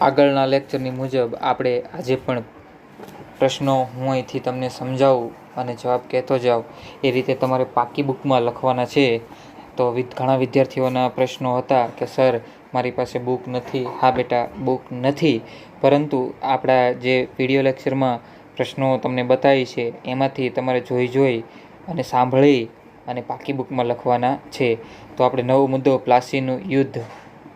આગળના લેક્ચરની મુજબ આપણે આજે પણ પ્રશ્નો હું અહીંથી તમને સમજાવું અને જવાબ કહેતો જાઉં એ રીતે તમારે પાકી બુકમાં લખવાના છે. તો ઘણા વિદ્યાર્થીઓના પ્રશ્નો હતા કે સર મારી પાસે બુક નથી. હા બેટા, બુક નથી, પરંતુ આપણા જે વિડીયો લેક્ચરમાં પ્રશ્નો તમને બતાવી છે એમાંથી તમારે જોઈ અને સાંભળી અને પાકી બુકમાં લખવાના છે. તો આપણે નવો મુદ્દો પ્લાસીનું યુદ્ધ,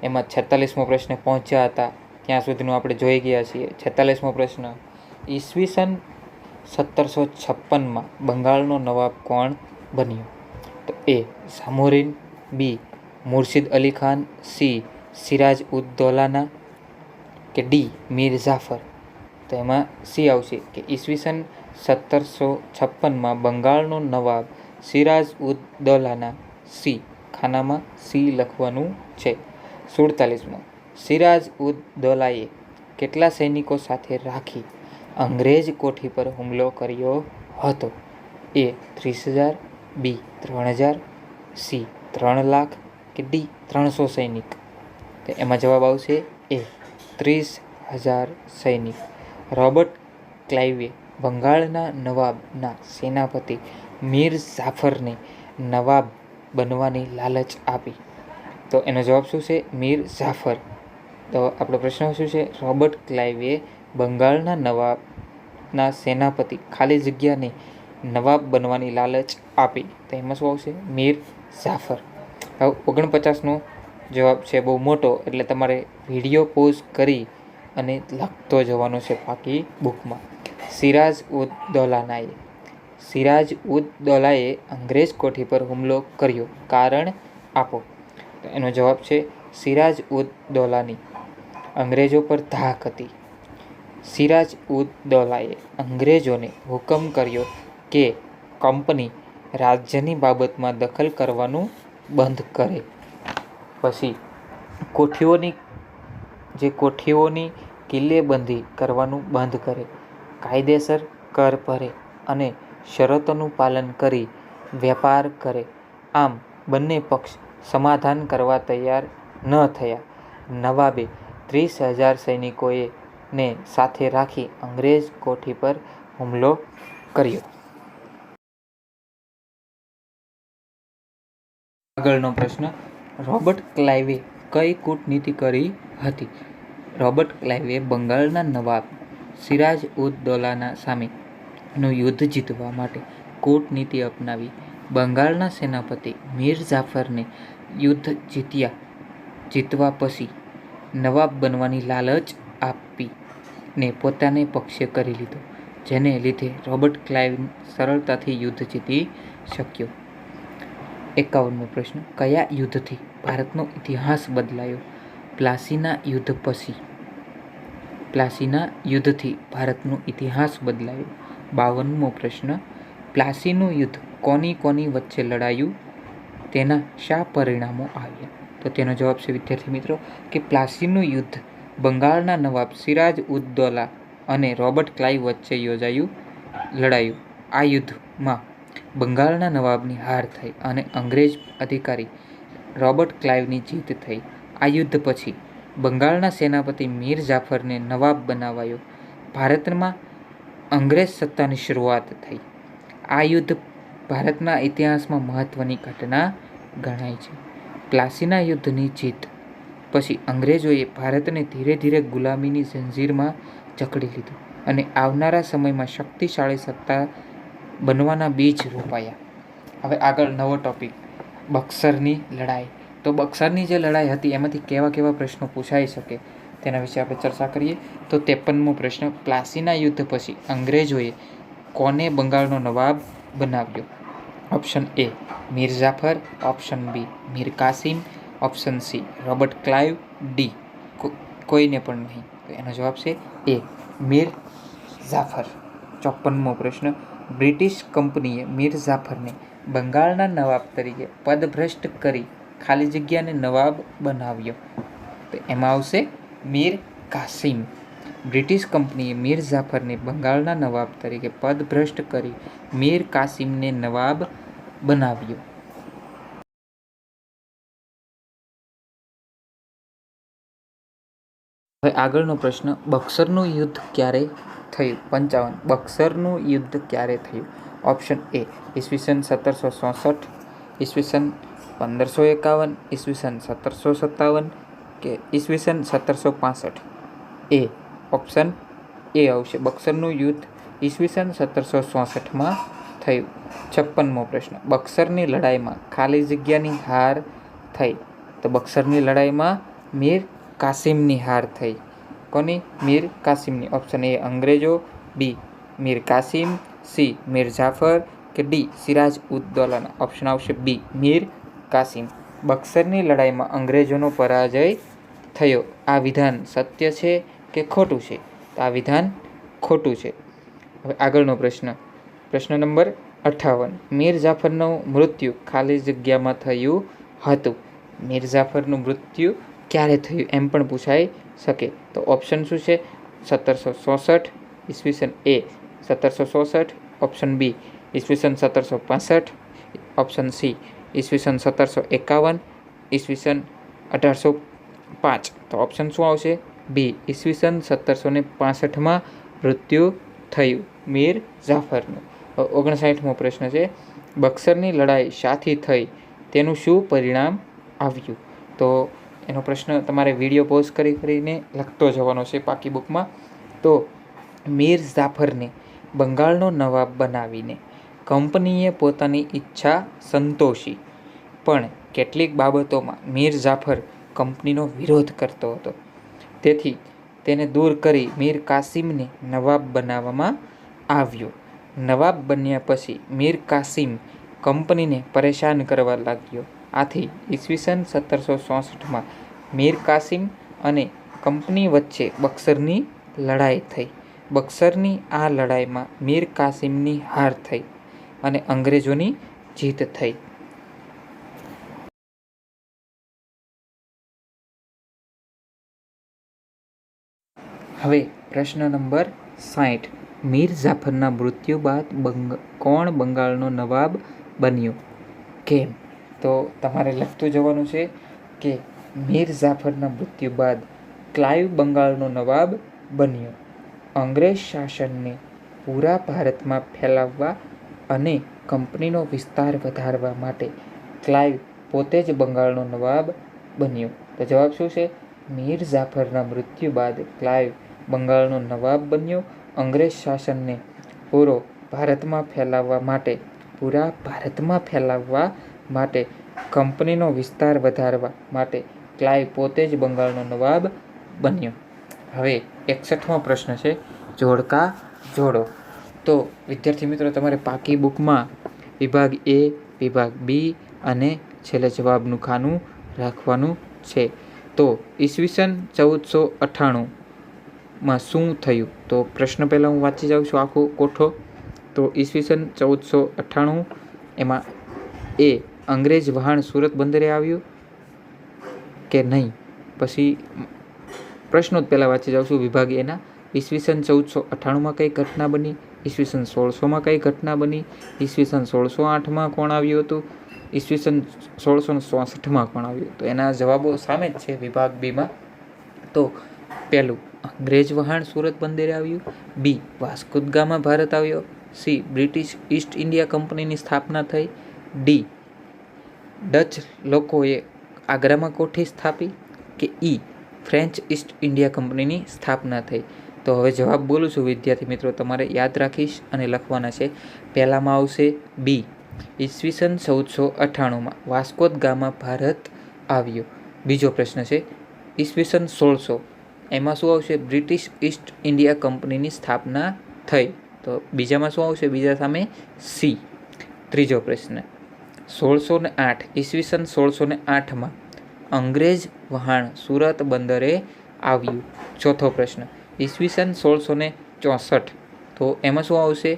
એમાં 46મો પ્રશ્ન પહોંચ્યા હતા, ત્યાં સુધીનું આપણે જોઈ ગયા છીએ. 46મો પ્રશ્ન, ઈસવીસન 1756માં બંગાળનો નવાબ કોણ બન્યો? તો એ ઝામોરીન, બી મુર્શિદ અલી ખાન, સી સિરાજ ઉદ દૌલાના કે ડી મીર જાફર? તો એમાં સી આવશે કે ઈસવીસન 1756માં બંગાળનો નવાબ સિરાજ ઉદ દૌલાના. સી, ખાનામાં સી લખવાનું છે. 47મો, સિરાજ ઉદ દૌલાએ કેટલા સૈનિકો સાથે રાખી અંગ્રેજ કોઠી પર હુમલો કર્યો હતો? એ 30,000, બી 3,000, સી 3 લાખ કે ડી 300 સૈનિક? તો એમાં જવાબ આવશે એ 30,000 સૈનિક. રોબર્ટ ક્લાઇવે બંગાળના નવાબના સેનાપતિ મીર જાફરને નવાબ બનવાની લાલચ આપી. તો એનો જવાબ શું છે? મીર જાફર. તો આપણો પ્રશ્ન શું છે? રોબર્ટ ક્લાઇવે બંગાળના નવાબના સેનાપતિ ખાલી જગ્યાને નવાબ બનવાની લાલચ આપી. તો એમાં શું આવશે? મીર જાફર. હવે 49નો જવાબ છે બહુ મોટો, એટલે તમારે વિડીયો પોઝ કરી અને લખતો જવાનો છે પાકી બુકમાં. સિરાજ ઉદ દૌલાનાએ સિરાજ ઉદ દૌલાએ અંગ્રેજ કોઠી પર હુમલો કર્યો, કારણ આપો. તો એનો જવાબ છે સિરાજ ઉદ દૌલાની અંગ્રેજો પર ધાક હતી. સિરાજ ઉદ દૌલાએ અંગ્રેજોને હુકમ કર્યો કે કંપની રાજ્યની બાબતમાં દખલ કરવાનું બંધ કરે. પછી કોઠીઓની કિલ્લેબંધી કરવાનું બંધ કરે, કાયદેસર કર ભરે અને શરતોનું પાલન કરી વેપાર કરે. આમ બંને પક્ષ સમાધાન કરવા તૈયાર ન થયા. નવાબે 30,000 સૈનિકોને સાથે રાખી અંગ્રેજ કોઠી પર હુમલો કર્યો. આગળનો પ્રશ્ન, રોબર્ટ ક્લાઇવે કઈ કૂટનીતિ કરી હતી? રોબર્ટ ક્લાઇવે બંગાળના નવાબ સિરાજ ઉદ દૌલાના સામેનું યુદ્ધ જીતવા માટે કૂટનીતિ અપનાવી. બંગાળના સેનાપતિ મીર જાફરને યુદ્ધ જીતવા પછી નવાબ બનવાની લાલચ આપીને પોતાને પક્ષે કરી લીધો, જેને લીધે રોબર્ટ ક્લાઇવ સરળતાથી યુદ્ધ જીતી શક્યો. 51મો પ્રશ્ન, કયા યુદ્ધથી ભારતનો ઇતિહાસ બદલાયો? પ્લાસીના યુદ્ધ પછી. પ્લાસીના યુદ્ધથી ભારતનો ઇતિહાસ બદલાયો. 52મો પ્રશ્ન, પ્લાસીનું યુદ્ધ કોની વચ્ચે લડાયું? તેના શા પરિણામો આવ્યા? તો તેનો જવાબ છે વિદ્યાર્થી મિત્રો કે પ્લાસીનું યુદ્ધ બંગાળના નવાબ સિરાજ ઉદ દૌલા અને રોબર્ટ ક્લાઇવ વચ્ચે લડાયું. આ યુદ્ધમાં બંગાળના નવાબની હાર થઈ અને અંગ્રેજ અધિકારી રોબર્ટ ક્લાઇવની જીત થઈ. આ યુદ્ધ પછી બંગાળના સેનાપતિ મીર જાફરને નવાબ બનાવાયો. ભારતમાં અંગ્રેજ સત્તાની શરૂઆત થઈ. આ યુદ્ધ ભારતના ઇતિહાસમાં મહત્વની ઘટના ગણાય છે. પ્લાસીના યુદ્ધની જીત પછી અંગ્રેજોએ ભારતને ધીરે ધીરે ગુલામીની જંજીરમાં જકડી લીધું અને આવનારા સમયમાં શક્તિશાળી સત્તા બનવાના બીજ રોપાયા. હવે આગળ નવો ટોપિક, બક્સરની લડાઈ. તો બક્સરની જે લડાઈ હતી એમાંથી કેવા પ્રશ્નો પૂછાઈ શકે તેના વિશે આપણે ચર્ચા કરીએ. તો 53મો પ્રશ્ન, પ્લાસીના યુદ્ધ પછી અંગ્રેજોએ કોને બંગાળનો નવાબ બનાવ્યો? Option A Mir Jafar, option B Mir Kasim, option C Robert Clive, D કોઈને પણ નહીં. તો એનો જવાબ છે એ મીર જાફર. 54મો પ્રશ્ન, બ્રિટિશ કંપનીએ મીર જાફરને બંગાળના નવાબ તરીકે પદભ્રષ્ટ કરી ખાલી જગ્યાને નવાબ બનાવ્યો. તો એમાં આવશે મીર કાસિમ. બ્રિટિશ કંપનીએ મીર જાફરને બંગાળના નવાબ તરીકે પદભ્રષ્ટ કરી મીર કાસિમને નવાબ બનાવ્યો. હવે આગળનો પ્રશ્ન, બક્સરનું યુદ્ધ ક્યારે થયું? 55. બક્સરનું યુદ્ધ ક્યારે થયું? ઓપ્શન એ ઈસવીસન 1764, ઈસવીસન 1551, ઈસવીસન 1757 કે ઈસવીસન 1765. એ ઓપ્શન એ આવશે. બક્સરનું યુદ્ધ ઈસવીસન 1764માં થયું. 56મો પ્રશ્ન, બક્સરની લડાઈમાં ખાલી જગ્યાની હાર થઈ. તો બક્સરની લડાઈમાં મીર કાસિમની હાર થઈ. કોની? મીર કાસિમની. ઓપ્શન એ અંગ્રેજો, બી મીર કાસિમ, સી મીર જાફર કે ડી સિરાજ ઉદ દૌલાના. ઓપ્શન આવશે બી મીર કાસિમ. બક્સરની લડાઈમાં અંગ્રેજોનો પરાજય થયો. આ વિધાન સત્ય છે કે ખોટું છે? તો આ વિધાન ખોટું છે. હવે આગળનો પ્રશ્ન, પ્રશ્ન નંબર 58. મીર જાફરનું મૃત્યુ ખાલી જગ્યામાં થયું હતું. મીર જાફરનું મૃત્યુ ક્યારે થયું એમ પણ પૂછાઈ શકે. તો ઓપ્શન શું છે? 1764, ઈસવીસન એ 1764, ઓપ્શન બી ઈસવીસન 1765, ઓપ્શન સી ઈસવીસન 1751, ઈસવીસન 1805. તો ઓપ્શન શું આવશે? બી ઈસવીસન 1765માં મૃત્યુ થયું મીર જાફરનું. 59મો પ્રશ્ન છે, બક્સરની લડાઈ શાથી થઈ તેનું શું પરિણામ આવ્યું? તો એનો પ્રશ્ન તમારે વિડીયો પોઝ કરીને લખતો જવાનો છે પાકી બુકમાં. તો મીર જાફરને બંગાળનો નવાબ બનાવીને કંપનીએ પોતાની ઈચ્છા સંતોષી, પણ કેટલીક બાબતોમાં મીર જાફર કંપનીનો વિરોધ કરતો હતો. તેથી તેને દૂર કરી મીર કાસિમને નવાબ બનાવવામાં આવ્યો. નવાબ બન્યા પછી મીર કાસિમ કંપનીને પરેશાન કરવા લાગ્યો. આથી ઈસવીસન 1764માં મીર કાસિમ અને કંપની વચ્ચે બક્સરની લડાઈ થઈ. બક્સરની આ લડાઈમાં મીર કાસિમની હાર થઈ અને અંગ્રેજોની જીત થઈ. હવે પ્રશ્ન નંબર 60. મીર જાફરના મૃત્યુ બાદ કોણ બંગાળનો નવાબ બન્યો? કેમ? તો તમારે લખતું જવાનું છે કે મીર જાફરના મૃત્યુ બાદ ક્લાઇવ બંગાળનો નવાબ બન્યો. અંગ્રેજ શાસનને પૂરા ભારતમાં ફેલાવવા અને કંપનીનો વિસ્તાર વધારવા માટે ક્લાઇવ પોતે જ બંગાળનો નવાબ બન્યો. તો જવાબ શું છે? મીર જાફરના મૃત્યુ બાદ ક્લાઇવ બંગાળનો નવાબ બન્યો. અંગ્રેજ શાસનને પૂરા ભારતમાં ફેલાવવા માટે કંપનીનો વિસ્તાર વધારવા માટે ક્લાઇવ પોતે જ બંગાળનો નવાબ બન્યો. હવે 61મો પ્રશ્ન છે, જોડકા જોડો. તો વિદ્યાર્થી મિત્રો, તમારે પાકી બુકમાં વિભાગ એ, વિભાગ બી અને છેલ્લે જવાબનું ખાનું રાખવાનું છે. તો ઈસવીસન 1498માં શું થયું? તો પ્રશ્ન પહેલાં હું વાંચી જાઉં છું આખો કોઠો. તો ઈસવીસન 1498 એમાં એ અંગ્રેજ વહાણ સુરત બંદરે આવ્યું કે નહીં? પછી પ્રશ્નો જ પહેલાં વાંચી જાઉં છું વિભાગ એના. ઈસવીસન 1498માં કઈ ઘટના બની? ઈસવીસન 1600માં કઈ ઘટના બની? ઈસવીસન 1608માં કોણ આવ્યું હતું? ઈસવીસન 1664માં કોણ આવ્યું? તો એના જવાબો સામે જ છે વિભાગ બીમાં. તો પહેલું, અંગ્રેજ વહાણ સુરત બંદરે આવ્યું. બી, વાસ્કો દ ગામા ભારત આવ્યો. સી, બ્રિટિશ ઈસ્ટ ઇન્ડિયા કંપનીની સ્થાપના થઈ. ડી, ડચ લોકોએ આગ્રામાં કોઠી સ્થાપી. કે ઈ, ફ્રેન્ચ ઈસ્ટ ઇન્ડિયા કંપનીની સ્થાપના થઈ. તો હવે જવાબ બોલું છું વિદ્યાર્થી મિત્રો, તમારે યાદ રાખીશ અને લખવાના છે. પહેલામાં આવશે બી, ઈસવીસન 1498માં વાસ્કો દ ગામા ભારત આવ્યો. બીજો પ્રશ્ન છે ઈસવીસન 1600, એમાં શું આવશે? બ્રિટિશ ઈસ્ટ ઇન્ડિયા કંપનીની સ્થાપના થઈ. તો બીજામાં શું આવશે? બીજા સામે સી. ત્રીજો પ્રશ્ન, 1608, ઈસવીસન 1608માં અંગ્રેજ વહાણ સુરત બંદરે આવ્યું. ચોથો પ્રશ્ન, ઈસવીસન 1664, તો એમાં શું આવશે?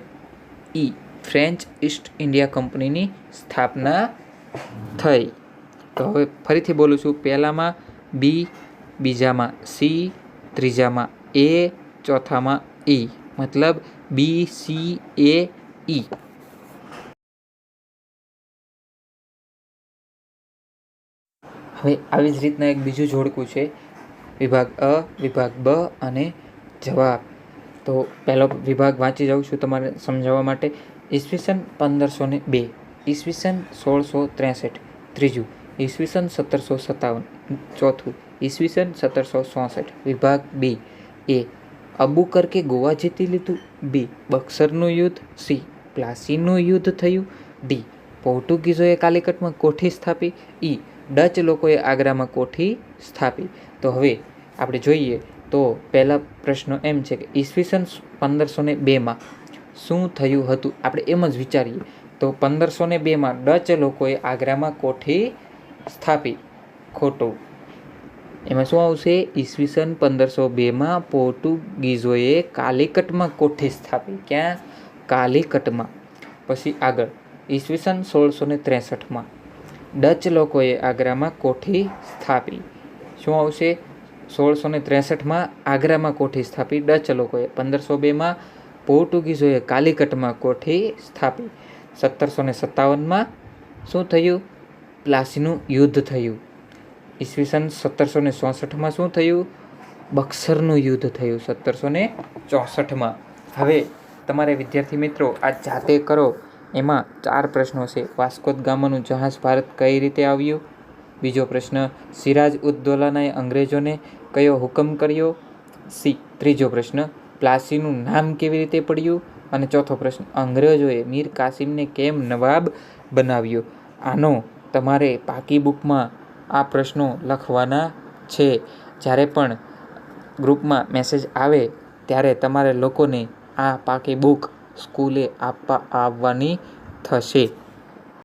ઈ, ફ્રેન્ચ ઈસ્ટ ઇન્ડિયા કંપનીની સ્થાપના થઈ. તો હવે ફરીથી બોલું છું. પહેલામાં બી, બીજામાં સી, ત્રીજામાં એ, ચોથામાં ઈ. મતલબ બી, સી, એ, ઈ. હવે આવી જ રીતના એક બીજું જોડકું છે. વિભાગ અ, વિભાગ બ અને જવાબ. તો પહેલો વિભાગ વાંચી જાઉં છું તમારે સમજાવવા માટે. ઈસવીસન 1502, ઈસવીસન 1663, ત્રીજું ઈસવીસન 1757, ચોથું ઈસવીસન 1764. વિભાગ બી. એ. અબુ કરકે ગોવા જીતી લીધું. બી. બક્સરનું યુદ્ધ. સી. પ્લાસીનું યુદ્ધ થયું. ડી. પોર્ટુગીઝોએ કાલિકટમાં કોઠી સ્થાપી. ઈ. ડચ લોકોએ આગ્રામાં કોઠી સ્થાપી. તો હવે આપણે જોઈએ તો પહેલા પ્રશ્ન એમ છે કે ઈસવીસન 1502માં શું થયું હતું. આપણે એમ જ વિચારીએ તો 1502માં ડચ લોકોએ આગ્રામાં કોઠી સ્થાપી. ખોટું. એમાં શું આવશે? ઈસવીસન 1502માં પોર્ટુગીઝોએ કાલિકટમાં કોઠી સ્થાપી. ક્યાં? કાલિકટમાં. પછી આગળ ઈસવીસન 1663માં ડચ લોકોએ આગ્રામાં કોઠી સ્થાપી. શું આવશે? 1663માં આગ્રામાં કોઠી સ્થાપી ડચ લોકોએ. 1502માં પોર્ટુગીઝોએ કાલિકટમાં કોઠી સ્થાપી. 1757માં શું થયું? પ્લાસીનું યુદ્ધ થયું. ઈસવીસન 1764માં શું થયું? બક્સરનું યુદ્ધ થયું 1764માં. હવે તમારે વિદ્યાર્થી મિત્રો આ જાતે કરો. એમાં 4 પ્રશ્નો છે. વાસ્કો દ ગામાનું જહાજ ભારત કઈ રીતે આવ્યું? બીજો પ્રશ્ન, સિરાજ ઉદ દૌલાએ અંગ્રેજોને કયો હુકમ કર્યો? સી. ત્રીજો પ્રશ્ન, પ્લાસીનું નામ કેવી રીતે પડ્યું? અને ચોથો પ્રશ્ન, અંગ્રેજોએ મીર કાસિમને કેમ નવાબ બનાવ્યો? આનો તમારે પાકી બુકમાં આ પ્રશ્નો લખવાના છે. જ્યારે પણ ગ્રુપમાં મેસેજ આવે ત્યારે તમારે લોકોને આ પાકી બુક સ્કૂલે આપવા આવવાની થશે.